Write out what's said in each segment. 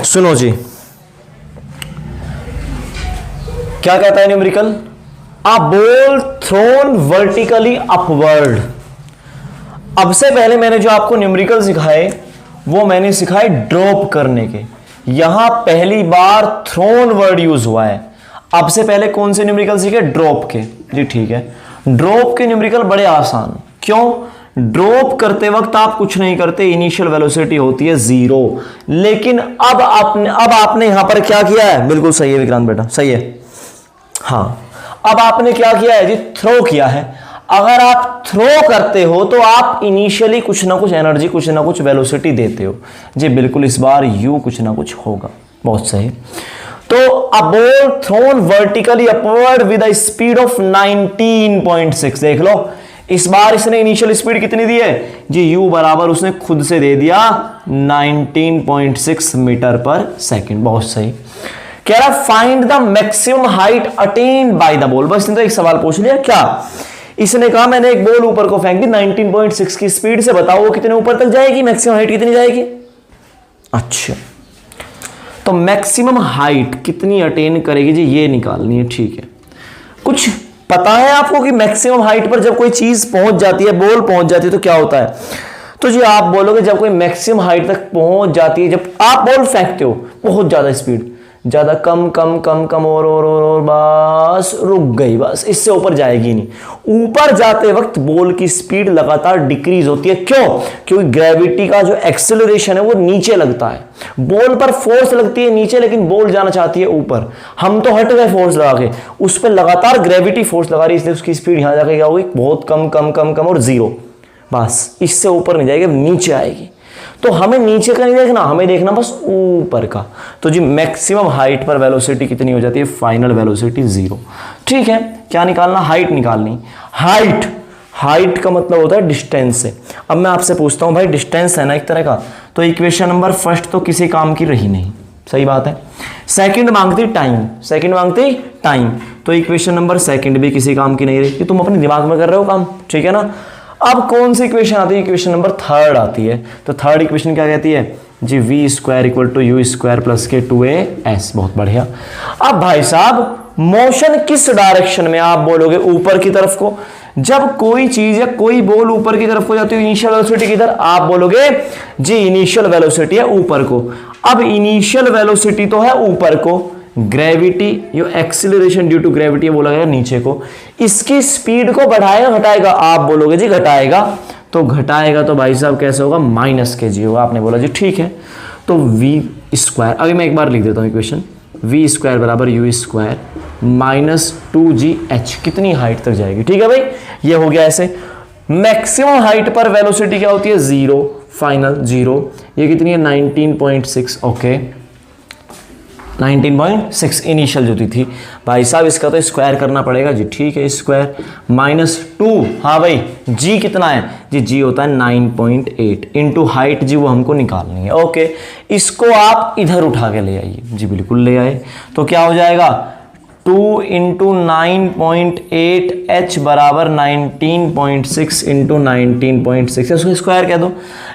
सुनो जी, क्या कहता है numerical? A ball throne vertically upward. अब से पहले मैंने जो आपको न्यूमेरिकल सिखाए वो मैंने सिखाए ड्रॉप करने के। यहां पहली बार थ्रोन वर्ड यूज हुआ है। अब से पहले कौन से न्यूमेरिकल सीखे? ड्रॉप के। जी ठीक है, ड्रॉप के न्यूमेरिकल बड़े आसान। क्यों? ड्रॉप करते वक्त आप कुछ नहीं करते, इनिशियल वेलोसिटी होती है 0। लेकिन अब आपने यहां पर क्या किया है? बिल्कुल सही है विक्रांत बेटा, सही है। हाँ, अब आपने क्या किया है जी? थ्रो किया है। अगर आप थ्रो करते हो तो आप इनिशियली कुछ ना कुछ एनर्जी, कुछ ना कुछ वेलोसिटी देते हो। जी बिल्कुल, इस बार यू कुछ ना कुछ होगा। बहुत सही। तो a ball throne vertically upward with a speed of 19.6। देख लो, इस बार इसने इनिशियल स्पीड कितनी दी है जी? u बराबर उसने खुद से दे दिया 19.6 मीटर पर सेकंड। बहुत सही। कह रहा find the maximum height attend by the ball. बस इसने तो एक सवाल पूछ लिया। क्या इसने कहा? मैंने एक बॉल ऊपर को फेंक दी 19.6 की स्पीड से, बताओ वो कितने ऊपर तक जाएगी? मैक्सिमम हाइट कितनी जाएगी? अच्छा, तो मैक्सिमम हाइट कितनी अटेन करेगी जी, ये निकालनी है। ठीक है, कुछ पता है आपको कि मैक्सिमम हाइट पर जब कोई चीज पहुंच जाती है, बॉल पहुंच जाती है तो क्या होता है? तो जी आप बोलोगे जब कोई मैक्सिमम हाइट तक पहुंच जाती है, जब आप बॉल फेंकते हो बहुत ज्यादा स्पीड, ज्यादा कम कम कम कम और बस रुक गई, बस इससे ऊपर जाएगी नहीं। ऊपर जाते वक्त बॉल की स्पीड लगातार डिक्रीज होती है। क्यों? क्योंकि ग्रेविटी का जो एक्सेलरेशन है वो नीचे लगता है। बॉल पर फोर्स लगती है नीचे, लेकिन बॉल जाना चाहती है ऊपर। हम तो हट गए फोर्स लगा के, उस पर लगातार ग्रेविटी फोर्स लगा रही है, इसलिए उसकी स्पीड यहां जाकर क्या होगी? बहुत कम कम कम कम और 0। बस इससे ऊपर नहीं जाएगी, नीचे आएगी। तो हमें नीचे का नहीं देखना, हमें देखना बस ऊपर का। तो जी मैक्सिमम हाइट पर वेलोसिटी कितनी हो जाती है? Final velocity 0। ठीक है, क्या निकालना? हाइट निकालनी। हाइट का मतलब होता है डिस्टेंस से। अब मैं आपसे पूछता हूं भाई, डिस्टेंस है ना एक तरह का, तो इक्वेशन नंबर फर्स्ट तो किसी काम की रही नहीं, सही बात है। सेकंड मांगती टाइम, तो इक्वेशन नंबर सेकंड भी किसी काम की नहीं रही। तुम अपने दिमाग में कर रहे हो काम, ठीक है ना। अब कौन सी इक्वेशन आती है? इक्वेशन नंबर थर्ड आती है। तो थर्ड इक्वेशन क्या कहती है जी? v square equal to u square plus के 2as। बहुत बढ़िया। अब भाई साहब मोशन किस डायरेक्शन में? आप बोलोगे ऊपर की तरफ को। जब कोई चीज या कोई बॉल ऊपर की तरफ को जाती है, इनिशियल वेलोसिटी किधर? आप बोलोगे जी इनिशियल वेलोसिटी है ऊपर को। अब इनिशियल वेलोसिटी तो है ऊपर को, ग्रेविटी यो एक्सीलरेशन ड्यू टू ग्रेविटी बोला गया नीचे को। इसकी स्पीड को बढ़ाएगा घटाएगा? आप बोलोगे जी घटाएगा। तो घटाएगा तो भाई साहब कैसे होगा? -kg होगा। आपने बोला जी ठीक है। तो v स्क्वायर, अभी मैं एक बार लिख देता हूं इक्वेशन। v स्क्वायर बराबर यू स्क्वायर -2gh। कितनी हाइट तक जाएगी? ठीक है भाई, ये हो गया ऐसे। मैक्सिमम हाइट पर वेलोसिटी क्या होती है? 0, फाइनल 0। ये कितनी है? 19.6। ओके, 19.6 इनिशियल जो थी भाई साहब, इसका तो स्क्वायर करना पड़ेगा जी। ठीक है, स्क्वायर -2। हाँ भाई, जी कितना है जी? जी होता है 9.8 इंटू हाइट जी, वो हमको निकालनी है। ओके, इसको आप इधर उठा के ले आइए जी। बिल्कुल ले आए तो क्या हो जाएगा? 2 इंटू 9.8 h बराबर 19.6 इंटू 19.6, उसको स्क्वायर कह दो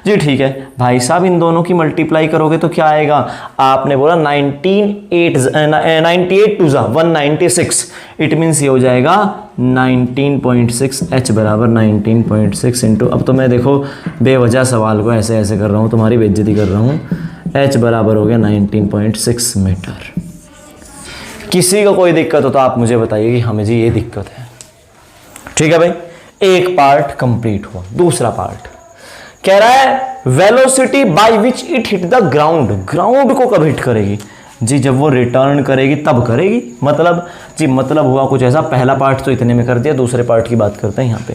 जी। ठीक है भाई साहब, इन दोनों की मल्टीप्लाई करोगे तो क्या आएगा? आपने बोला 98 टू 196, इट मीन्स ये हो जाएगा 19.6 h बराबर 19.6 इंटू, अब तो मैं देखो बेवजह सवाल को ऐसे ऐसे कर रहा हूँ, तुम्हारी बेइज्जती कर रहा हूँ। h बराबर हो गया 19.6 मीटर। किसी को कोई दिक्कत हो तो आप मुझे बताइए कि हमें जी ये दिक्कत है। ठीक है भाई, एक पार्ट कंप्लीट हुआ। दूसरा पार्ट कह रहा है velocity by which it hit the ground. Ground को कब हिट करेगी जी? जब वो रिटर्न करेगी तब करेगी। मतलब जी मतलब हुआ कुछ ऐसा। पहला पार्ट तो इतने में कर दिया, दूसरे पार्ट की बात करते हैं यहाँ पे।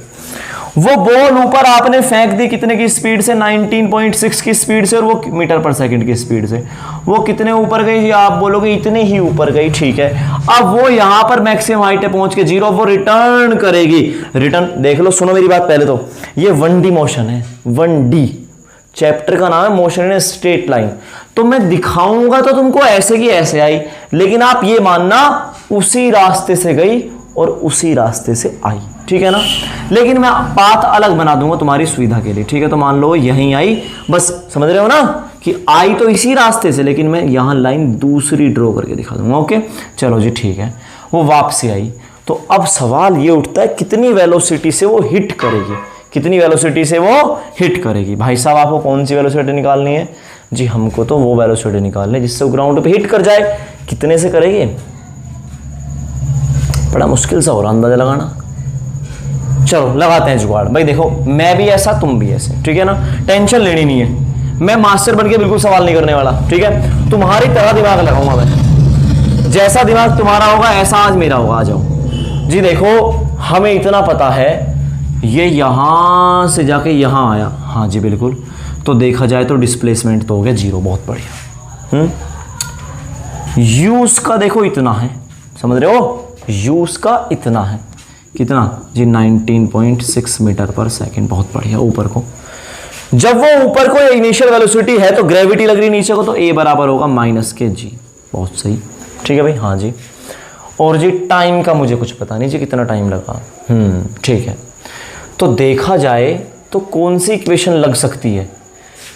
वो बॉल ऊपर आपने फेंक दी कितने की स्पीड से? 19.6 की स्पीड से, और वो मीटर पर सेकंड की स्पीड से। वो कितने ऊपर गई जी? आप बोलोगे इतने ही ऊपर गई। ठीक है, अब वो यहां पर मैक्सिमम हाइट पे पहुंच के 0, वो रिटर्न करेगी। रिटर्न देख लो, सुनो मेरी बात पहले तो। ये 1D मोशन है। 1D चैप्टर का नाम है मोशन इन स्ट्रेट लाइन। तो मैं दिखाऊंगा तो तुमको ऐसे की ऐसे आई, लेकिन आप ये मानना उसी रास्ते से गई और उसी रास्ते से आई। ठीक है ना, लेकिन मैं पाथ अलग बना दूंगा तुम्हारी सुविधा के लिए। ठीक है, तो मान लो यहीं आई, बस समझ रहे हो ना कि आई तो इसी रास्ते से, लेकिन मैं यहां लाइन दूसरी ड्रॉ करके दिखा दूंगा। ओके चलो जी ठीक है, वो वापसी आई। तो अब सवाल ये उठता है कितनी वेलोसिटी से वो हिट करेगी, कितनी वेलोसिटी से वो हिट करेगी। भाई साहब आपको कौन सी वेलोसिटी निकालनी है जी? हमको तो वो वेलोसिटी निकालनी है जिससे वो ग्राउंड पे हिट कर जाए। कितने से करेगी? बड़ा मुश्किल सा हो रहा अंदाजा लगाना। चलो लगाते हैं जुगाड़। भाई देखो मैं भी ऐसा तुम भी ऐसे, ठीक है ना, टेंशन लेनी नहीं है। मैं मास्टर बन के बिल्कुल सवाल नहीं करने वाला, ठीक है। तुम्हारी तरह दिमाग लगाऊंगा मैं, जैसा दिमाग तुम्हारा होगा ऐसा आज मेरा होगा। आ जाओ जी। देखो हमें इतना पता है ये यहां से जाके यहां आया, हाँ जी बिल्कुल। तो देखा जाए तो डिस्प्लेसमेंट तो हो गया 0, बहुत बढ़िया। यूज का देखो इतना है, समझ रहे हो, यूज का इतना है, कितना जी 19.6 मीटर पर सेकंड, बहुत बढ़िया। ऊपर को जब वो ऊपर को इनिशियल वेलोसिटी है तो ग्रेविटी लग रही नीचे को, तो ए बराबर होगा -g, बहुत सही, ठीक है भाई। हाँ जी, और जी टाइम का मुझे कुछ पता नहीं जी कितना टाइम लगा, ठीक है। तो देखा जाए तो कौन सी इक्वेशन लग सकती है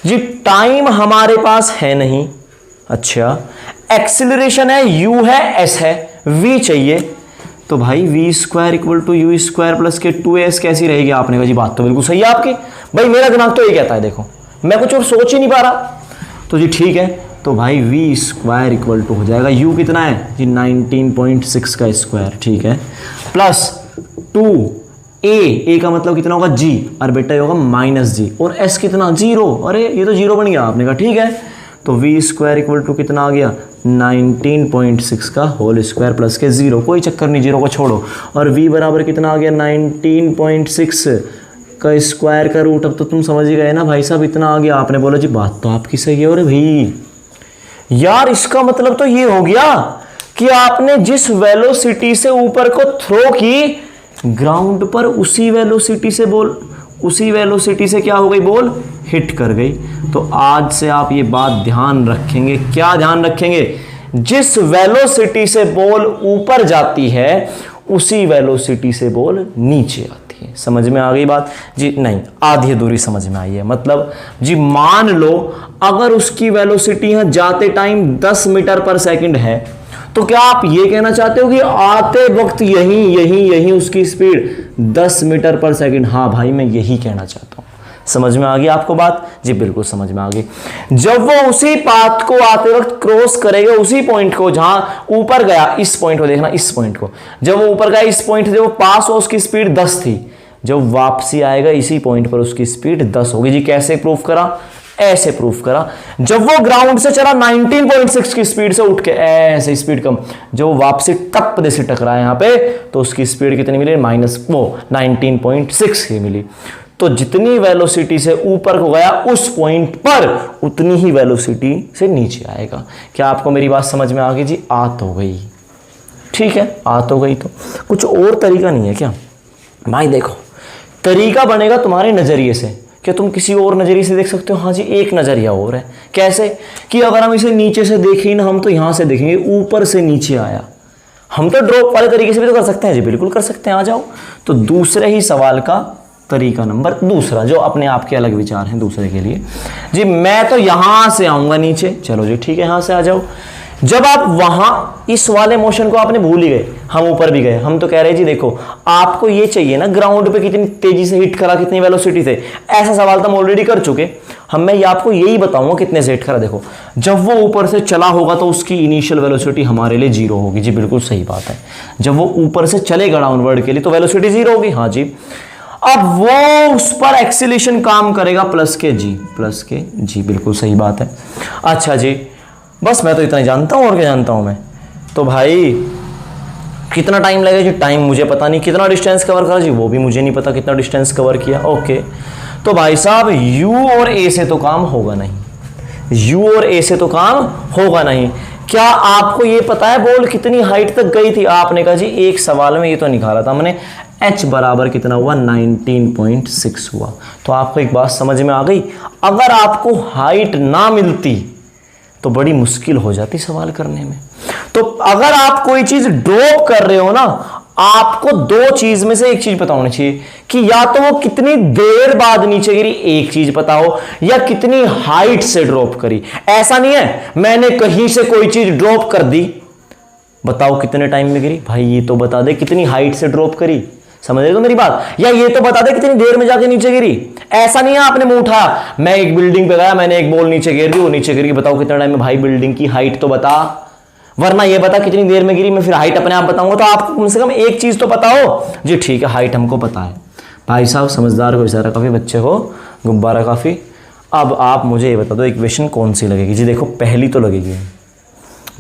जी? टाइम हमारे पास है नहीं, अच्छा एक्सिलरेशन है, u है, s है, v चाहिए। तो भाई v square equal to u square plus के 2s कैसी रहेगी? आपने कहा जी बात तो बिल्कुल सही है आपकी। भाई मेरा दिमाग तो ये कहता है, देखो मैं कुछ और सोच ही नहीं पा रहा। तो जी ठीक है, तो भाई v स्क्वायर इक्वल टू हो जाएगा, u कितना है जी 19.6 का स्क्वायर, ठीक है, प्लस 2a का मतलब कितना होगा g, और बेटा होगा -g, और s कितना 0। अरे ये तो 0 बन गया। आपने कहा ठीक है, तो v स्क्वायर इक्वल टू कितना आ गया 19.6 का होल स्क्वायर प्लस के 0, कोई चक्कर नहीं, 0 को छोड़ो। और v बराबर कितना आ गया 19.6 का स्क्वायर का रूट। अब तो तुम समझ ही गए ना भाई साहब, इतना आ गया। आपने बोला जी बात तो आपकी सही है। और भाई यार इसका मतलब तो ये हो गया कि आपने जिस वेलोसिटी से ऊपर को थ्रो की, ग्राउंड पर उसी वेलोसिटी से क्या हो गई? बॉल हिट कर गई। तो आज से आप ये बात ध्यान रखेंगे। क्या ध्यान रखेंगे? जिस वेलोसिटी से बॉल ऊपर जाती है उसी वेलोसिटी से बॉल नीचे आती है। समझ में आ गई बात जी? नहीं, आधी अधूरी समझ में आई है। मतलब जी मान लो अगर उसकी वेलोसिटी है जाते टाइम 10 मीटर पर सेकंड है, तो क्या आप ये कहना चाहते हो कि आते वक्त यही उसकी स्पीड 10 मीटर पर सेकंड? हाँ भाई मैं यही कहना चाहता हूं। समझ में आ गई आपको बात जी? बिल्कुल समझ में आ गई। जब वो उसी पाथ को आते वक्त क्रॉस करेगा, उसी पॉइंट को जहां ऊपर गया, इस पॉइंट को देखना, इस पॉइंट को, जब वो ऊपर गया इस पॉइंट से वो पास हो उसकी स्पीड 10 थी, जब वापसी आएगा इसी पॉइंट पर उसकी स्पीड 10 होगी। जी कैसे प्रूफ करा? ऐसे प्रूफ करा। जब वो ग्राउंड से चला 19.6 की स्पीड से उठ के, ऐसे स्पीड कम, जो वापसी टप दे से टकराया यहां पे, तो उसकी स्पीड कितनी मिली? 19.6 की मिली। तो जितनी वेलोसिटी से ऊपर को गया उस पॉइंट पर उतनी ही वेलोसिटी से नीचे आएगा। क्या आपको मेरी बात समझ में आ गई जी? आ तो गई, ठीक है, आ तो गई। तो कुछ और तरीका नहीं है क्या भाई? देखो तरीका बनेगा तुम्हारे नजरिए से। क्या तुम किसी और नजरिए से देख सकते हो? हाँ जी, एक नजरिया और है। कैसे? कि अगर हम इसे नीचे से देखें ना, हम तो यहां से देखेंगे ऊपर से नीचे आया। हम तो ड्रॉप वाले तरीके से भी तो कर सकते हैं जी, बिल्कुल कर सकते हैं। आ जाओ। तो दूसरे ही सवाल का तरीका नंबर दूसरा, जो अपने आप के अलग विचार हैं दूसरे के लिए जी। मैं तो यहां से आऊंगा नीचे, चलो जी ठीक है, यहां से आ जाओ। जब आप वहां इस वाले मोशन को आपने भूल ही गए, हम ऊपर भी गए, हम तो कह रहे हैं जी देखो आपको ये चाहिए ना ग्राउंड पे कितनी तेजी से हिट करा, कितनी वेलोसिटी से। ऐसा सवाल तो हम ऑलरेडी कर चुके। मैं आपको यही बताऊंगा कितने से हिट करा। देखो जब वो ऊपर से चला होगा तो उसकी इनिशियल वेलोसिटी हमारे लिए 0 होगी। जी बिल्कुल सही बात है। जब वो ऊपर से चलेगा डाउनवर्ड के लिए तो वेलोसिटी 0 होगी। हाँ जी। अब वो उस पर एक्सीलरेशन काम करेगा प्लस के जी, बिल्कुल सही बात है। अच्छा जी, बस मैं तो इतना ही जानता हूं, और क्या जानता हूं मैं? तो भाई कितना टाइम लगेगा जी? टाइम मुझे पता नहीं। कितना डिस्टेंस कवर करा जी? वो भी मुझे नहीं पता कितना डिस्टेंस कवर किया। ओके, तो भाई साहब U और A से तो काम होगा नहीं, U और A से तो काम होगा नहीं। क्या आपको ये पता है बॉल कितनी हाइट तक गई थी? आपने कहा जी एक सवाल में ये तो निकाला था हमने, H बराबर कितना हुआ? 19.6 हुआ। तो आपको एक बात समझ में आ गई, अगर आपको हाइट ना मिलती तो बड़ी मुश्किल हो जाती सवाल करने में। तो अगर आप कोई चीज ड्रॉप कर रहे हो ना, आपको दो चीज में से एक चीज पता होनी चाहिए कि या तो वो कितनी देर बाद नीचे गिरी, एक चीज पता हो, या कितनी हाइट से ड्रॉप करी। ऐसा नहीं है मैंने कहीं से कोई चीज ड्रॉप कर दी, बताओ कितने टाइम में गिरी, भाई ये तो बता दे कितनी हाइट से ड्रॉप करी, समझ रहे हो मेरी बात, या ये तो बता दे कितनी देर में जाके नीचे गिरी। ऐसा नहीं है आपने मुंह उठाया, मैं एक बिल्डिंग पे गया, मैंने एक बॉल नीचे गिर दी, वो नीचे गिर गई, बताओ कितना टाइम में, भाई बिल्डिंग की हाइट तो बता, वरना ये बता कितनी देर में गिरी, मैं फिर हाइट अपने आप बताऊंगा। तो आपको कम से कम एक चीज तो पता हो जी, ठीक है हाइट हमको पता है। भाई साहब समझदार को इशारा काफी, बच्चे को गुब्बारा काफी। अब आप मुझे ये बता दो इक्वेशन कौन सी लगेगी जी। देखो पहली तो लगेगी,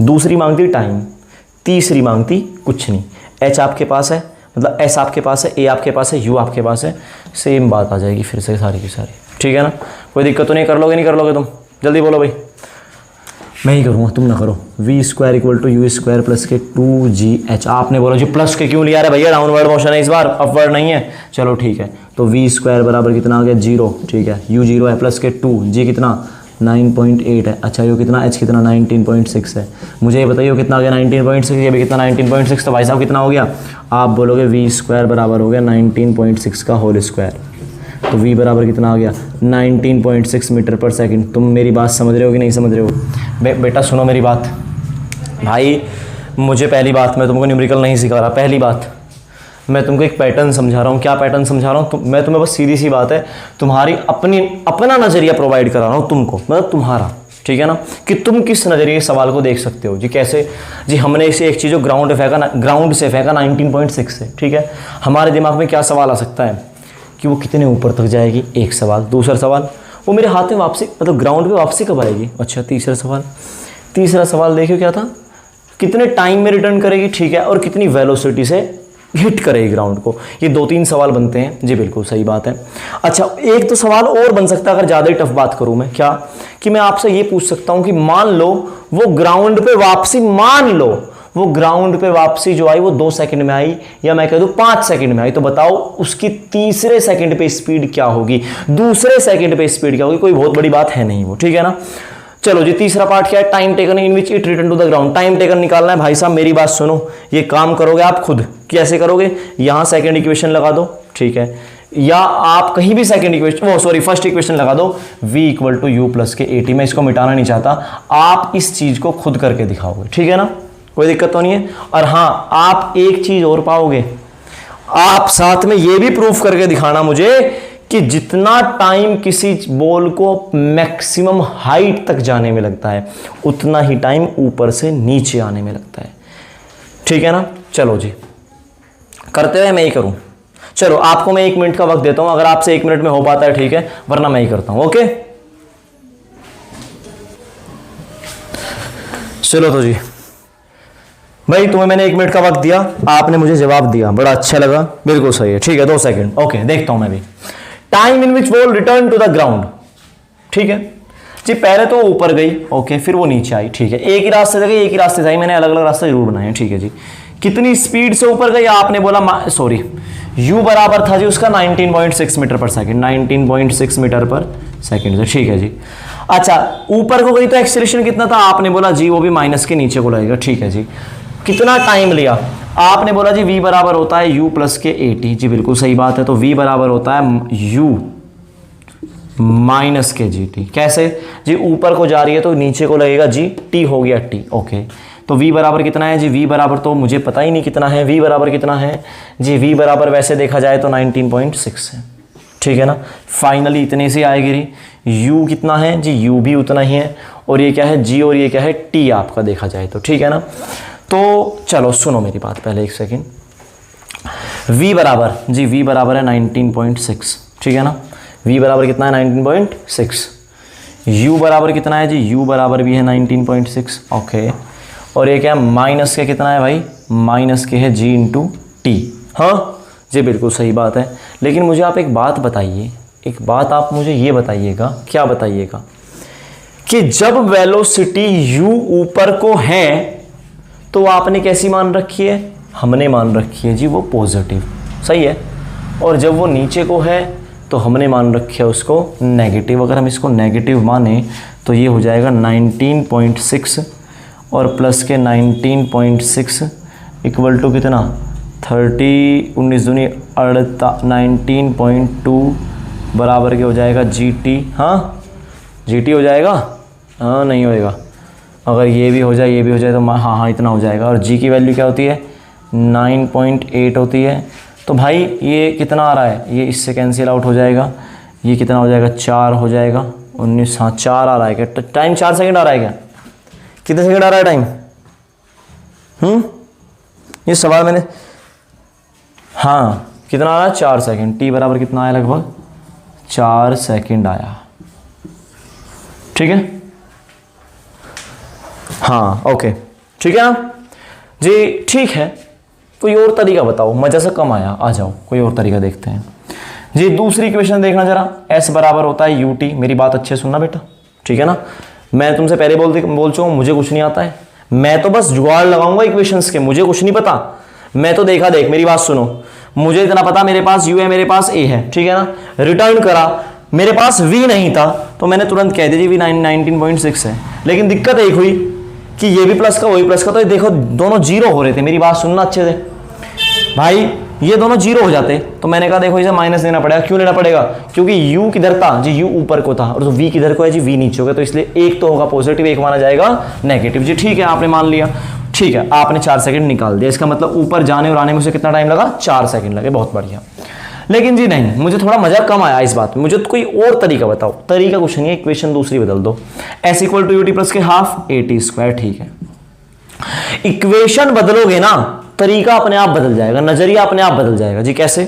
दूसरी मांगती टाइम, तीसरी मांगती कुछ नहीं। एच आपके पास है, मतलब एस आपके पास है, ए आपके पास है, यू आपके पास है, सेम बात आ जाएगी फिर से सारी की सारी, ठीक है ना। कोई दिक्कत तो नहीं, कर लोगे नहीं कर लोगे तुम, जल्दी बोलो भाई। मैं ही करूँगा तुम ना करो। V square equal to u square plus के 2GH। आपने बोला जी प्लस के क्यों लिया है भैया, डाउनवर्ड मोशन है इस बार, अपवर्ड नहीं है। चलो ठीक है, तो वी स्क्वायर बराबर कितना आ गया 0, ठीक है, यू 0 है प्लस के 2, जी कितना 9.8 है, अच्छा यू कितना, एच कितना 19.6 है। मुझे ये बताइए कितना आ गया 19.6, ये भी कितना 19.6, तो भाई साहब कितना हो गया, आप बोलोगे वी स्क्वायर बराबर हो गया 19.6 का होल स्क्वायर, तो v बराबर कितना आ गया 19.6 मीटर पर सेकंड। तुम मेरी बात समझ रहे हो कि नहीं समझ रहे हो? बेटा सुनो मेरी बात भाई, मुझे पहली बात मैं तुमको न्यूमेरिकल नहीं सिखा रहा, पहली बात मैं तुमको एक पैटर्न समझा रहा हूँ। क्या पैटर्न समझा रहा हूँ? मैं तुम्हें बस सीधी सी बात है, तुम्हारी अपना नज़रिया प्रोवाइड करा रहा हूँ तुमको, मतलब तुम्हारा, ठीक है ना, कि तुम किस नज़रिए सवाल को देख सकते हो जी। कैसे जी, हमने इसे एक चीज़ ग्राउंड से फेंका 19.6 से, ठीक है, हमारे दिमाग में क्या सवाल आ सकता है कि वो कितने ऊपर तक जाएगी, एक सवाल। दूसरा सवाल, वो मेरे हाथ में वापसी, मतलब ग्राउंड पे वापसी कब आएगी। अच्छा तीसरा सवाल देखियो क्या था, कितने टाइम में रिटर्न करेगी, ठीक है, और कितनी वेलोसिटी से हिट करेगी ग्राउंड को। ये 2-3 सवाल बनते हैं जी, बिल्कुल सही बात है। अच्छा एक तो सवाल और बन सकता है, अगर ज़्यादा ही टफ बात करूँ मैं, क्या कि मैं आपसे ये पूछ सकता हूँ कि मान लो वो ग्राउंड पे वापसी, मान लो वो ग्राउंड पे वापसी जो आई वो 2 सेकंड में आई, या मैं कह दूं 5 सेकंड में आई, तो बताओ उसकी तीसरे सेकंड पे स्पीड क्या होगी, दूसरे सेकंड पे स्पीड क्या होगी। कोई बहुत बड़ी बात है नहीं वो, ठीक है ना। चलो जी, तीसरा पार्ट क्या है, time taken in which it return to the ground. Time taken निकालना है भाई साहब, मेरी बात सुनो, ये काम करोगे आप खुद। कैसे करोगे, यहां सेकंड इक्वेशन लगा दो, ठीक है, या आप कहीं भी सेकंड इक्वेशन, फर्स्ट इक्वेशन लगा दो, v equal to u plus के 80। मैं इसको मिटाना नहीं चाहता, आप इस चीज को खुद करके दिखाओगे, ठीक है ना, कोई दिक्कत तो नहीं है। और हाँ, आप एक चीज और पाओगे, आप साथ में ये भी प्रूफ करके दिखाना मुझे कि जितना टाइम किसी बॉल को मैक्सिमम हाइट तक जाने में लगता है, उतना ही टाइम ऊपर से नीचे आने में लगता है, ठीक है ना। चलो जी, करते हुए मैं ही करूं। चलो आपको मैं 1 मिनट का वक्त देता हूं, अगर आपसे 1 मिनट में हो पाता है ठीक है, वरना मैं ही करता हूं। ओके चलो तो जी भाई, तुम्हें मैंने 1 मिनट का वक्त दिया, आपने मुझे जवाब दिया, बड़ा अच्छा लगा, बिल्कुल सही है, ठीक है। 2 सेकंड, ओके देखता हूं मैं भी। Time in which ball return to the ground, ठीक है जी, पहले तो ऊपर गई, ओके, फिर वो नीचे आई, ठीक है, एक ही रास्ते से गई, एक ही रास्ते से आई, मैंने अलग अलग रास्ते जरूर बनाए हैं, ठीक है जी। कितनी स्पीड से ऊपर गई, आपने बोला u बराबर था जी उसका 19.6 metre per second, 19.6 metre per second से, ठीक है जी। अच्छा ऊपर को गई तो एक्सीलरेशन कितना था, आपने बोला जी वो भी माइनस के नीचे को लगेगा, ठीक है जी। कितना टाइम लिया, आपने बोला जी v बराबर होता है u प्लस के 80, जी बिल्कुल सही बात है। तो v बराबर होता है u माइनस के gt। कैसे जी, ऊपर को जा रही है तो नीचे को लगेगा g, t हो गया t, ओके। तो v बराबर कितना है जी, v बराबर तो मुझे पता ही नहीं कितना है, v बराबर कितना है जी, v बराबर वैसे देखा जाए तो 19.6 है, ठीक है ना। फाइनली इतने से आएगी, u कितना है जी, u भी उतना ही है, और ये क्या है g, और ये क्या है t आपका देखा जाए तो, ठीक है ना। तो चलो सुनो मेरी बात पहले 1 सेकेंड। v बराबर जी, v बराबर है 19.6, ठीक है ना। v बराबर कितना है 19.6। u बराबर कितना है जी, u बराबर भी है 19.6, ओके। और ये क्या है, माइनस के कितना है भाई, माइनस के है g इंटू टी। हाँ जी बिल्कुल सही बात है। लेकिन मुझे आप एक बात बताइए, एक बात आप मुझे ये बताइएगा, क्या बताइएगा, कि जब वेलोसिटी u ऊपर को है तो आपने कैसी मान रखी है, हमने मान रखी है जी वो पॉजिटिव, सही है। और जब वो नीचे को है तो हमने मान रखी है उसको नेगेटिव। अगर हम इसको नेगेटिव माने तो ये हो जाएगा 19.6 और प्लस के 19.6 इक्वल टू कितना 30 19 दूनी 19.2 बराबर के हो जाएगा GT। हाँ GT हो जाएगा, हाँ नहीं होएगा, अगर ये भी हो जाए ये भी हो जाए तो हाँ इतना हो जाएगा। और G की वैल्यू क्या होती है 9.8 होती है। तो भाई ये कितना आ रहा है, ये इससे कैंसिल आउट हो जाएगा, ये कितना हो जाएगा 4 हो जाएगा 19। हाँ 4 आ रहा है क्या, टाइम 4 सेकंड आ रहा है क्या, कितने सेकंड आ रहा है टाइम? ये सवाल मैंने, हाँ कितना आ रहा है 4 सेकंड। T बराबर कितना आया, लगभग 4 सेकंड आया, ठीक है। हाँ ओके ठीक है ना जी, ठीक है। कोई और तरीका बताओ, मजा से कम आया, आ जाओ कोई और तरीका देखते हैं जी। दूसरी इक्वेशन देखना जरा, S बराबर होता है UT। मेरी बात अच्छे सुनना बेटा, ठीक है ना। मैं तुमसे पहले बोल चुका हूँ, मुझे कुछ नहीं आता है, मैं तो बस जुगाड़ लगाऊंगा इक्वेशंस के, मुझे कुछ नहीं पता। मैं तो देखा देख, मेरी बात सुनो, मुझे इतना पता मेरे पास U है, मेरे पास A है, ठीक है ना। रिटर्न करा, मेरे पास V नहीं था तो मैंने तुरंत कह दिया V 19.6 है। लेकिन दिक्कत एक हुई कि ये भी प्लस का वही प्लस का, तो देखो दोनों जीरो हो रहे थे। मेरी बात सुनना अच्छे से भाई, ये दोनों जीरो हो जाते तो मैंने कहा देखो इसे माइनस लेना पड़ेगा। क्यों लेना पड़ेगा, क्योंकि U किधर था जी, U ऊपर को था, और तो V किधर को है जी, V नीचे हो गया, तो इसलिए एक तो होगा पॉजिटिव, एक माना जाएगा नेगेटिव जी। ठीक है, आपने मान लिया, ठीक है, आपने 4 सेकंड निकाल दिया। इसका मतलब ऊपर जाने और आने में से कितना टाइम लगा, 4 सेकंड लगे, बहुत बढ़िया। लेकिन जी नहीं, मुझे थोड़ा मजा कम आया इस बात में, मुझे तो कोई और तरीका बताओ। तरीका कुछ नहीं है, इक्वेशन दूसरी बदल दो, S equal to UT plus के हाफ AT स्क्वायर, ठीक है। इक्वेशन बदलोगे ना, तरीका अपने आप बदल जाएगा, नजरिया अपने आप बदल जाएगा जी। कैसे,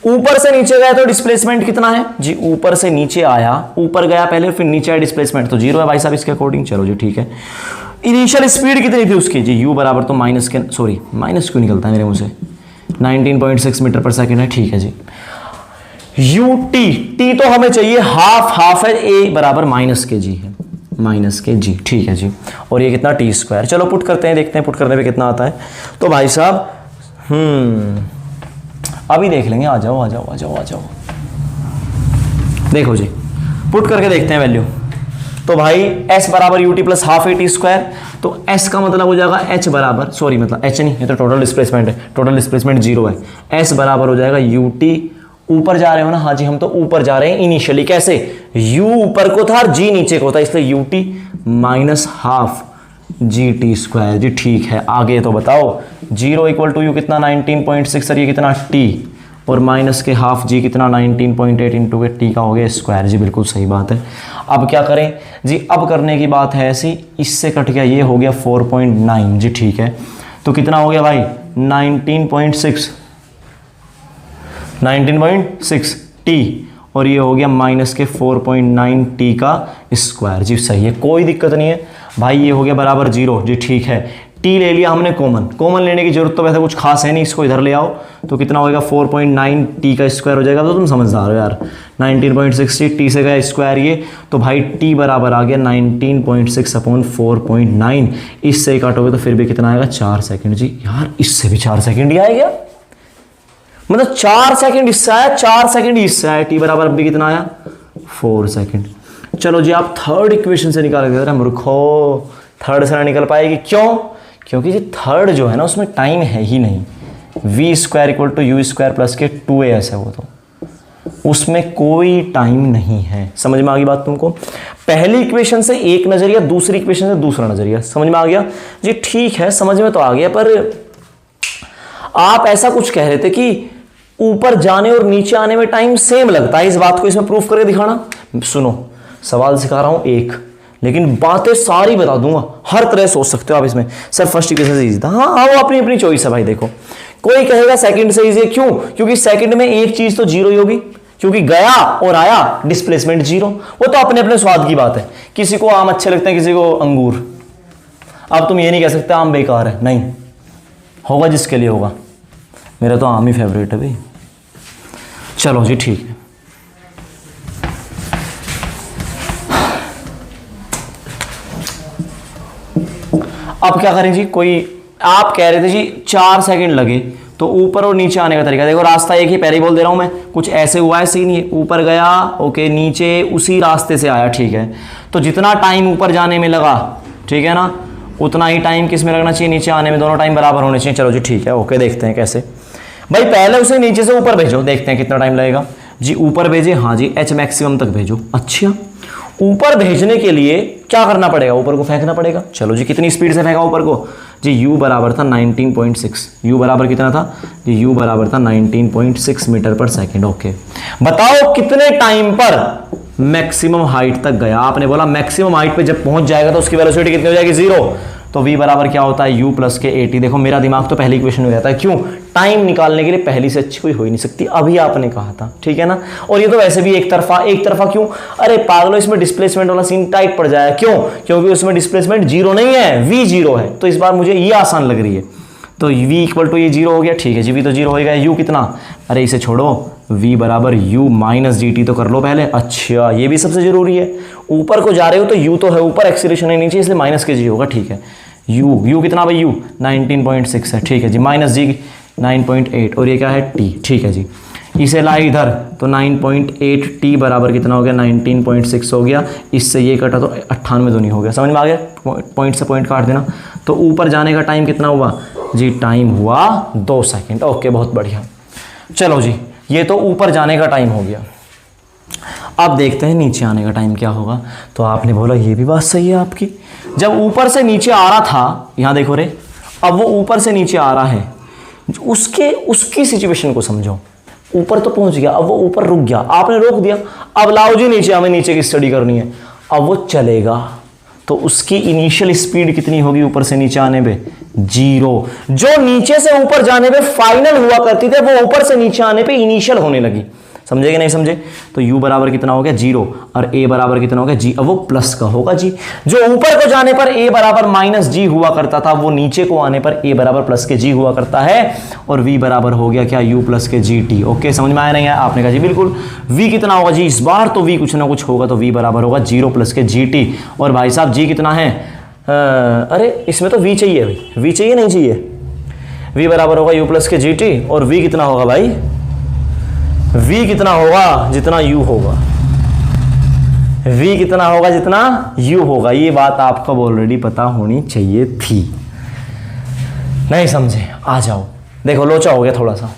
ऊपर से नीचे गया तो डिस्प्लेसमेंट कितना है जी, ऊपर से नीचे आया, ऊपर गया पहले फिर नीचे आया, डिस्प्लेसमेंट तो 0 है भाई साहब इसके अकॉर्डिंग। चलो जी ठीक है। इनिशियल स्पीड कितनी थी उसकी जी, U बराबर तो माइनस क्यों निकलता है मेरे मुंह से, 19.6 मीटर पर सेकेंड है, ठीक है जी। UT, T तो हमें चाहिए हाफ है, A बराबर माइनस के जी है, माइनस के जी, ठीक है जी। और ये कितना T स्क्वायर, चलो पुट करते हैं, देखते हैं पुट करने पे कितना आता है। तो भाई साहब अभी देख लेंगे, आ जाओ आ जाओ आ जाओ आ जाओ, देखो जी पुट करके देखते हैं वैल्यू। तो भाई S बराबर UT plus half AT square, तो S का मतलब हो जाएगा H बराबर, सॉरी मतलब H नहीं, ये तो टोटल डिस्प्लेसमेंट है, टोटल डिस्प्लेसमेंट 0 है। S बराबर हो जाएगा UT, ऊपर जा रहे हो ना, हाँ जी हम तो ऊपर जा रहे हैं इनिशियली। कैसे, U ऊपर को था और G नीचे को था, इसलिए UT minus half GT square जी, ठीक है। आगे तो बताओ, 0 इक्वल टू U कितना 19.6 सर, ये कितना T, और माइनस के हाफ G कितना 19.8 इंटू के T का हो गया स्क्वायर जी, बिल्कुल सही बात है। अब क्या करें जी, अब करने की बात है ऐसी, इससे कट गया, ये हो गया 4.9 जी, ठीक है। तो कितना हो गया भाई 19.6 T, और ये हो गया माइनस के 4.9 T का स्क्वायर जी, सही है, कोई दिक्कत नहीं है भाई। ये हो गया बराबर 0 जी, ठीक है। T ले लिया हमने कॉमन लेने की जरूरत तो वैसे कुछ खास है नहीं, इसको इधर ले आओ तो कितना होगा 4.9 T का स्क्वायर हो जाएगा। तो तुम समझदार हो यार, 19.6 T से गया स्क्वायर ये, तो भाई T बराबर आ गया 19.6 अपॉन 4.9। इससे काटोगे तो फिर भी कितना आएगा 4 सेकंड जी। यार इससे भी 4 सेकंड ही आएगा, मतलब 4 सेकंड इससे आया, 4 सेकंड इससे आया, T बराबर अभी कितना आया 4 सेकंड। चलो जी आप थर्ड इक्वेशन से निकाल के, मूर्खो थर्ड से ना निकल पाएगी, क्यों, क्योंकि जी थर्ड जो है ना उसमें टाइम है ही नहीं। V square equal to U square plus के 2AS है, वो तो उसमें कोई टाइम नहीं है। समझ में आ गई बात तुमको, पहली इक्वेशन से एक नजरिया, दूसरी इक्वेशन से दूसरा नजरिया, समझ में आ गया जी, ठीक है समझ में तो आ गया। पर आप ऐसा कुछ कह रहे थे कि ऊपर जाने और नीचे आने में टाइम सेम लगता है, इस बात को इसमें प्रूफ करके दिखाना। सुनो सवाल सिखा रहा हूं एक, लेकिन बातें सारी बता दूंगा, हर तरह सोच सकते हो आप इसमें। सर फर्स्ट इक्वेशन से इजी था, हाँ वो अपनी अपनी चॉइस है भाई। देखो कोई कहेगा सेकंड से इजी है, क्यों, क्योंकि सेकंड में एक चीज तो 0 ही होगी, क्योंकि गया और आया डिस्प्लेसमेंट 0। वो तो अपने अपने स्वाद की बात है, किसी को आम अच्छे लगते हैं, किसी को अंगूर। अब तुम ये नहीं कह सकते आम बेकार है, नहीं, होगा जिसके लिए होगा। मेरा तो आम ही फेवरेट है भाई। चलो जी ठीक है, अब क्या करें जी, कोई आप कह रहे थे जी 4 सेकंड लगे, तो ऊपर और नीचे आने का तरीका देखो, रास्ता एक ही, पहले ही बोल दे रहा हूं मैं, कुछ ऐसे हुआ है सीन, ये ऊपर गया ओके, नीचे उसी रास्ते से आया, ठीक है। तो जितना टाइम ऊपर जाने में लगा, ठीक है ना, उतना ही टाइम किस में लगना चाहिए, नीचे आने में, दोनों टाइम बराबर होने चाहिए। चलो जी ठीक है, ओके देखते हैं कैसे। भाई पहले उसे नीचे से ऊपर भेजो, देखते हैं कितना टाइम लगेगा जी। ऊपर भेजे, हाँ जी, एच मैक्सिमम तक भेजो। अच्छा, ऊपर भेजने के लिए क्या करना पड़ेगा, ऊपर को फेंकना पड़ेगा। चलो जी, कितनी स्पीड से फेंका ऊपर को जी, u बराबर था 19.6। u बराबर कितना था जी, u बराबर था 19.6 मीटर पर सेकेंड। ओके, बताओ कितने टाइम पर मैक्सिमम हाइट तक गया। आपने बोला मैक्सिमम हाइट पे जब पहुंच जाएगा तो उसकी वेलोसिटी कितनी हो जाएगी, 0। तो v बराबर क्या होता है, u प्लस के at। देखो मेरा दिमाग तो पहली इक्वेशन में रहता है, क्यों, टाइम निकालने के लिए पहली से अच्छी कोई हो ही नहीं सकती, अभी आपने कहा था, ठीक है ना। और ये तो वैसे भी एक तरफा क्यों, अरे पागलो, इसमें डिस्प्लेसमेंट वाला सीन टाइट पड़ जाएगा। क्यों, क्योंकि उसमें डिस्प्लेसमेंट 0 नहीं है, v 0 है। तो इस बार मुझे ये आसान लग रही है। तो v इक्वल टू ये 0 हो गया, ठीक है जी, v तो 0 हो गया। u कितना, अरे इसे छोड़ो, v बराबर u माइनस dt तो कर लो पहले। अच्छा, ये भी सबसे जरूरी है, ऊपर को जा रहे हो तो u तो है ऊपर, एक्सीलरेशन है नीचे, इसलिए माइनस के g होगा, ठीक है। u कितना भाई, u 19.6 है, ठीक है जी, माइनस जी 9.8 और ये क्या है t, ठीक है जी। इसे ला इधर तो 9.8 t बराबर कितना हो गया, 19.6 हो गया। इससे ये कटा तो 98 तो नहीं हो गया, समझ में आ गया, पॉइंट से पॉइंट काट देना। तो ऊपर जाने का टाइम कितना हुआ जी, टाइम हुआ 2 सेकंड। ओके, बहुत बढ़िया। चलो जी, ये तो ऊपर जाने का टाइम हो गया। अब देखते हैं नीचे आने का टाइम क्या होगा। तो आपने बोला ये भी बात सही है आपकी, जब ऊपर से नीचे आ रहा था, यहां देखो रे, अब वो ऊपर से नीचे आ रहा है, उसकी सिचुएशन को समझो। ऊपर तो पहुंच गया, अब वो ऊपर रुक गया, आपने रोक दिया। अब लाओ जी नीचे, हमें नीचे की स्टडी करनी है। अब वो चलेगा तो उसकी इनिशियल स्पीड कितनी होगी ऊपर से नीचे आने पे, 0। जो नीचे से ऊपर जाने पे फाइनल हुआ करती थे, वो ऊपर से नीचे आने पे इनिशियल होने लगी। समझे कि नहीं समझे। तो u बराबर कितना हो गया, 0, और a बराबर कितना हो गया g, अब वो प्लस का होगा जी। जो ऊपर को जाने पर a बराबर माइनस g हुआ करता था, वो नीचे को आने पर a बराबर प्लस के g हुआ करता है। और v बराबर हो गया क्या, u प्लस के gt। ओके, समझ में आया नहीं है, आपने कहा जी बिल्कुल। v कितना होगा जी, इस बार तो v कुछ ना कुछ होगा, तो v बराबर होगा 0 प्लस के gt। और भाई साहब g कितना है, अरे इसमें तो v चाहिए भाई, v चाहिए नहीं चाहिए, v बराबर होगा u प्लस के gt। और v कितना होगा भाई, v कितना होगा जितना u होगा, v कितना होगा जितना u होगा। ये बात आपको ऑलरेडी पता होनी चाहिए थी, नहीं समझे, आ जाओ। देखो लोचा हो गया थोड़ा सा।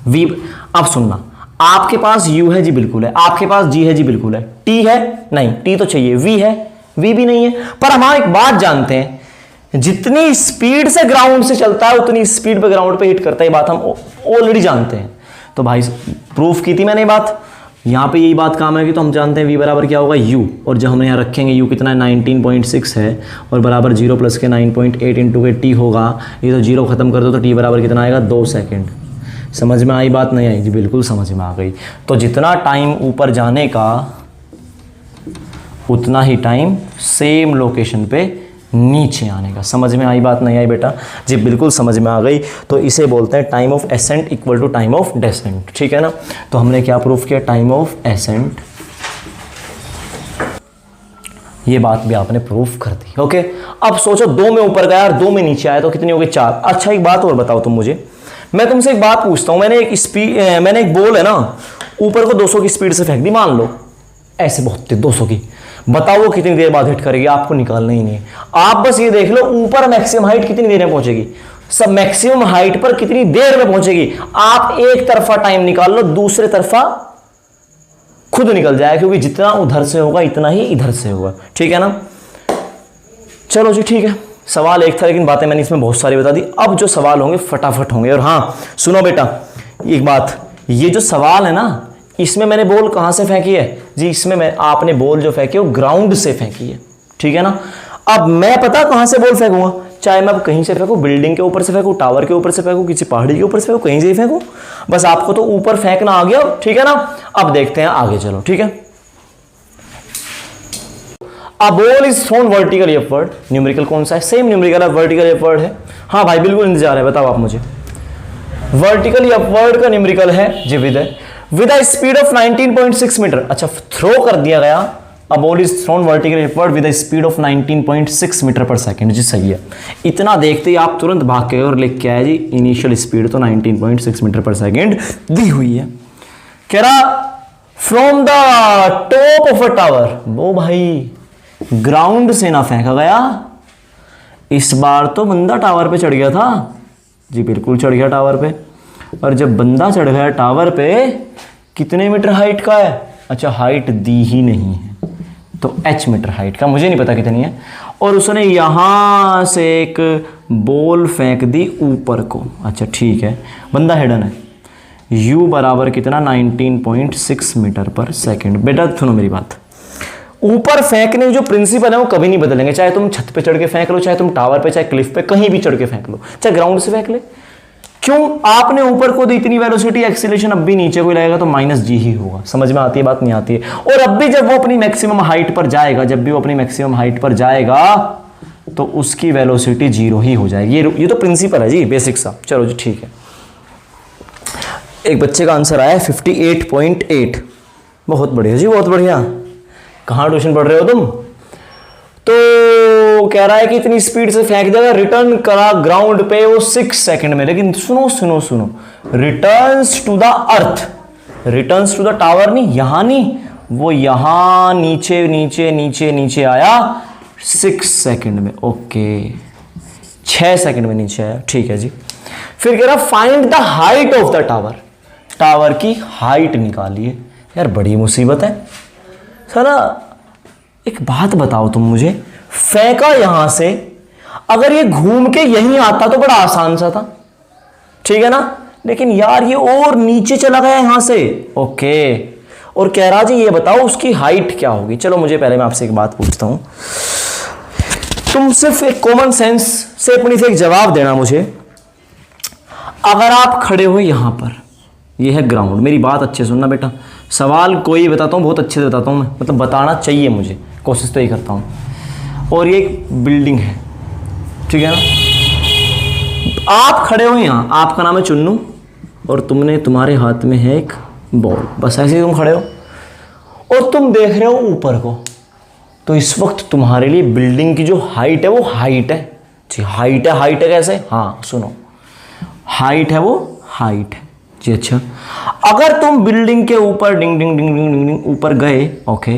v, अब सुनना, आपके पास u है जी बिल्कुल है, आपके पास g है जी बिल्कुल है, t है नहीं, t तो चाहिए, v है, v भी नहीं है। पर हम एक बात जानते हैं, जितनी स्पीड से ग्राउंड से चलता है उतनी स्पीड पे ग्राउंड पे हिट करता है, ये बात हम ऑलरेडी जानते हैं। तो भाई प्रूफ की थी मैंने बात, यहाँ पे यही बात काम है कि तो हम जानते हैं v बराबर क्या होगा, u, और जब हम यहाँ रखेंगे u कितना है 19.6 है, और बराबर 0 प्लस के 9.8 इंटू के t होगा। ये तो 0 खत्म कर दो तो t बराबर कितना आएगा, 2 सेकंड। समझ में आई बात नहीं आई जी, बिल्कुल समझ में आ गई। तो जितना टाइम ऊपर जाने का उतना ही टाइम सेम लोकेशन पे नीचे आने का। समझ में आई बात नहीं आई बेटा जी, बिल्कुल समझ में आ गई। तो इसे बोलते हैं time of ascent equal to time of descent, ठीक है ना। तो हमने क्या प्रूफ किया, टाइम ऑफ एसेंट, ये बात भी आपने प्रूफ कर दी। ओके, अब सोचो 2 में ऊपर गया और 2 में नीचे आया तो कितनी हो गई, 4। अच्छा एक बात और बताओ तुम मुझे, मैं तुमसे एक बात पूछता हूं। मैंने एक बॉल है ना, ऊपर को 200 की स्पीड से फेंक दी, मान लो ऐसे बहुत तेज 200 की, बताओ वो कितनी देर बाद हिट करेगी, आपको निकालना ही नहीं है। आप बस ये देख लो ऊपर मैक्सिमम हाइट कितनी देर में पहुंचेगी, सब मैक्सिमम हाइट पर कितनी देर में पहुंचेगी। आप एक तरफा टाइम निकाल लो, दूसरे तरफा खुद निकल जाएगा, क्योंकि जितना उधर से होगा इतना ही इधर से होगा, ठीक है ना। चलो जी ठीक है, सवाल एक था लेकिन बातें मैंने इसमें बहुत सारी बता दी। अब जो सवाल होंगे फटाफट होंगे। और हाँ सुनो बेटा एक बात, ये जो सवाल है ना, इसमें मैंने बॉल कहां से फेंकी है जी, इसमें आपने बॉल जो फेंकी है वो ग्राउंड से फेंकी है, ठीक है ना। अब मैं पता कहां से बॉल फेंकूंगा, चाहे मैं अब कहीं से फेंकूं, बिल्डिंग के ऊपर से फेंकूं, टावर के ऊपर से फेंकूं, किसी पहाड़ी के ऊपर से फेंकूं, कहीं से ही फेंकूं, बस आपको तो ऊपर फेंकना आ गया, ठीक है ना। अब देखते हैं आगे, चलो ठीक है। A ball is thrown vertically upward, numerical कौन सा है, सेम न्यूमेरिकल है, वर्टिकली अपवर्ड है। हाँ भाई बिल्कुल इंतजार है, बताओ आप मुझे। वर्टिकली अपवर्ड का न्यूमेरिकल है जी, with a speed of 19.6 metre. अच्छा थ्रो कर दिया गया, a ball is thrown vertically upward with a speed of 19.6 metre per second जी, सही है। इतना देखते ही आप तुरंत भाग के और लिख के आए जी, इनिशियल स्पीड तो 19.6 मीटर पर सेकंड दी हुई है। कह रहा from the top of a tower, वो भाई ग्राउंड से ना फेंका गया, इस बार तो बंदा टावर पे चढ़ गया था जी, बिल्कुल चढ़ गया टावर पे। और जब बंदा चढ़ गया टावर पे, कितने मीटर हाइट का है? अच्छा हाइट दी ही नहीं है, तो h मीटर हाइट का, मुझे नहीं पता कितनी है। और उसने यहां से एक बॉल फेंक दी ऊपर को। अच्छा ठीक है, बंदा हिडन है। u बराबर कितना? 19.6 मीटर पर सेकेंड। बेटा सुनो मेरी बात, ऊपर फेंकने के जो प्रिंसिपल है वो कभी नहीं बदलेंगे। चाहे तुम छत पे चढ़ के फेंक लो, चाहे तुम टावर पे, चाहे क्लिफ पे, कहीं भी चढ़ के फेंक लो, चाहे ग्राउंड से फेंक ले। क्यों? आपने ऊपर को दी इतनी वेलोसिटी, एक्सीलरेशन अब भी नीचे को लगेगा तो -g ही होगा। समझ में आती है बात? नहीं आती है। और अब भी जब वो अपनी मैक्सिमम हाइट पर जाएगा, जब भी वो अपनी मैक्सिमम हाइट पर जाएगा तो उसकी वेलोसिटी 0 ही हो जाएगी। ये तो प्रिंसिपल है जी, बेसिक सा। चलो जी ठीक है। एक बच्चे का आंसर आया 58.8। बहुत बढ़िया जी, बहुत बढ़िया। कहाँ ट्यूशन पढ़ रहे हो तुम? तो कह रहा है कि इतनी स्पीड से फेंक देगा, रिटर्न करा ग्राउंड पे वो 6 सेकंड में। लेकिन सुनो सुनो सुनो, returns to the earth, returns to the tower नहीं, यहां नहीं, वो यहां नीचे नीचे नीचे नीचे आया 6 सेकंड में। ओके 6 सेकंड में नीचे आया, ठीक है जी। फिर कह रहा find the height of the tower, tower की हाइट निकालिए। यार बड़ी मुसीबत है साला। एक बात बताओ तुम मुझे, फेंका यहां से, अगर ये घूम के यहीं आता तो बड़ा आसान सा था, ठीक है ना। लेकिन यार ये और नीचे चला गया यहां से। ओके, और कह रहा जी ये बताओ उसकी हाइट क्या होगी। चलो मुझे पहले मैं आपसे एक बात पूछता हूं, तुम सिर्फ एक कॉमन सेंस से अपनी से एक जवाब देना मुझे। अगर आप खड़े हो यहां पर, ये है ग्राउंड, मेरी बात अच्छे सुनना बेटा, सवाल कोई बताता हूँ बहुत अच्छे से बताता हूँ मैं, मतलब बताना चाहिए मुझे, कोशिश तो यही करता हूँ। और ये एक बिल्डिंग है, ठीक है ना। आप खड़े हो यहाँ, आपका नाम है चुन्नू और तुम्हारे हाथ में है एक बॉल, बस ऐसे ही तुम खड़े हो और तुम देख रहे हो ऊपर को। तो इस वक्त तुम्हारे लिए बिल्डिंग की जो हाइट है वो हाइट है जी, हाइट है। हाइट है कैसे? हाँ सुनो, हाइट है वो हाइट है जी। अच्छा, अगर तुम बिल्डिंग के ऊपर डिंग डिंग डिंग डिंग डिंग डिंग ऊपर गए, ओके,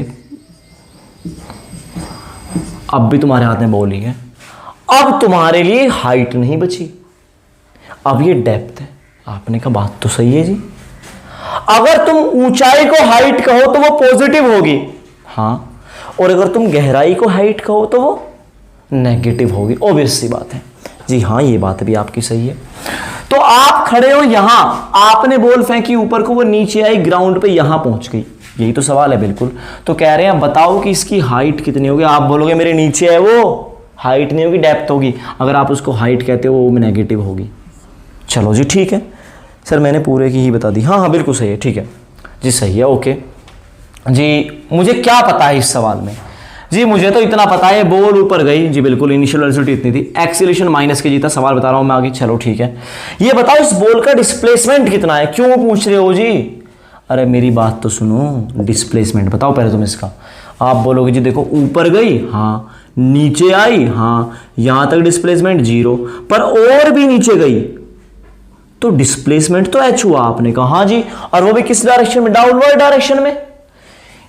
अब भी तुम्हारे हाथ में बॉल ही है। अब तुम्हारे लिए हाइट नहीं बची, अब ये डेप्थ है। आपने कहा बात तो सही है जी। अगर तुम ऊंचाई को हाइट कहो तो वो पॉजिटिव होगी, हाँ, और अगर तुम गहराई को हाइट कहो तो वो नेगेटिव होगी। ऑब्वियस सी बात है जी। हाँ ये बात भी आपकी सही है। तो आप खड़े हो यहां, आपने बॉल फेंकी ऊपर को, वो नीचे आई ग्राउंड पे, यहां पहुंच गई। यही तो सवाल है बिल्कुल। तो कह रहे हैं बताओ कि इसकी हाइट कितनी होगी। आप बोलोगे मेरे नीचे है वो, हाइट नहीं होगी डेप्थ होगी। अगर आप उसको हाइट कहते हो वो नेगेटिव होगी। चलो जी ठीक है सर, मैंने पूरे की ही बता दी। हाँ हाँ बिल्कुल सही है, ठीक है जी, सही है। ओके जी, मुझे क्या पता है इस सवाल में जी? मुझे तो इतना पता है बॉल ऊपर गई जी, बिल्कुल इनिशियल वेलोसिटी इतनी थी, एक्सीलरेशन माइनस के जीता। सवाल बता रहा हूं मैं आगे, चलो ठीक है। ये बताओ इस बॉल का डिस्प्लेसमेंट कितना है? क्यों पूछ रहे हो जी? अरे मेरी बात तो सुनो, डिस्प्लेसमेंट बताओ पहले तुम इसका। आप बोलोगे जी देखो ऊपर गई, हाँ, नीचे आई, हाँ, यहां तक डिस्प्लेसमेंट 0, पर और भी नीचे गई तो डिस्प्लेसमेंट तो h हुआ। आपने कहा हाँ जी, और वो भी किस डायरेक्शन में? डाउनवर्ड डायरेक्शन में।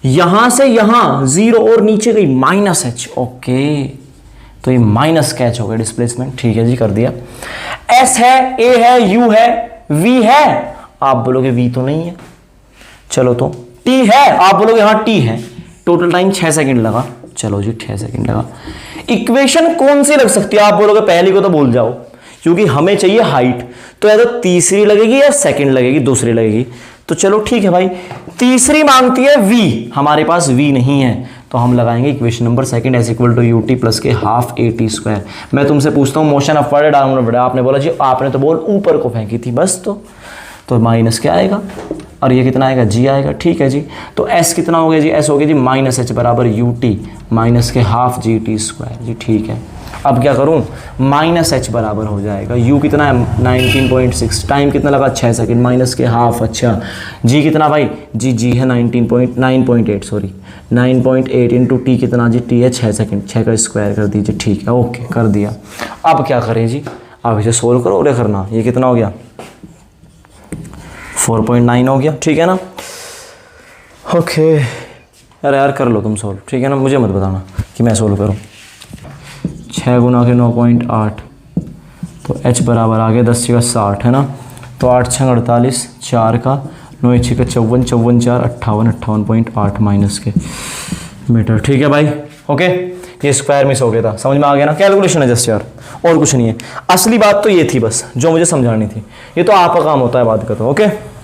यहां से यहां 0 और नीचे गई -h। ओके, तो ये माइनस कैच हो गया डिस्प्लेसमेंट, ठीक है जी, कर दिया। s है, a है, u है, v है। आप बोलोगे v तो नहीं है, चलो तो t है। आप बोलोगे हाँ t है। टोटल टाइम 6 सेकंड लगा, चलो जी 6 सेकंड लगा। इक्वेशन कौन सी लग सकती है? आप बोलोगे पहली को तो भूल जाओ, क्योंकि हमें चाहिए हाइट, तो या तो तीसरी लगेगी या सेकंड लगेगी, दूसरी लगेगी। तो चलो ठीक है भाई, तीसरी मांगती है v, हमारे पास v नहीं है, तो हम लगाएंगे equation number second, s equal to ut plus के हाफ at स्क्वायर। मैं तुमसे पूछता हूँ मोशन अपवर्ड डाउनवर्ड, आपने बोला जी आपने तो बॉल ऊपर को फेंकी थी, बस तो माइनस क्या आएगा, और ये कितना आएगा? g आएगा, ठीक है जी। तो s कितना हो गया जी? s हो गया जी -h बराबर ut माइनस के हाफ gt स्क्वायर जी, ठीक है। अब क्या करूं? -h बराबर हो जाएगा, u कितना है 19.6, टाइम कितना लगा? 6 सेकंड, माइनस के हाफ। अच्छा, g कितना भाई? g है 9.8 सॉरी 9.8 इंटू टी कितना जी? t है 6 सेकंड, 6 का स्क्वायर कर दीजिए, ठीक है, ओके कर दिया। अब क्या करें जी? अब इसे सोल्व करो, और करना, ये कितना हो गया? 4.9 हो गया, ठीक है ना। ओके, अरे यार कर लो तुम सोल्व, ठीक है ना, मुझे मत बताना कि मैं सोल्व करूं। 6 गुना के 9.8, तो h बराबर आ गया 10 जगह 60, है ना। तो 8 6 48, 4 का 9 6 का 54, 54 4 58, 58.8 माइनस के मीटर। ठीक है भाई, ओके। ये स्क्वायर मिस हो गया था, समझ में आ गया ना, कैलकुलेशन है जस्ट यार, और कुछ नहीं है। असली बात तो ये थी बस जो मुझे समझानी थी, ये तो आपका काम होता है बात का तो, ओके।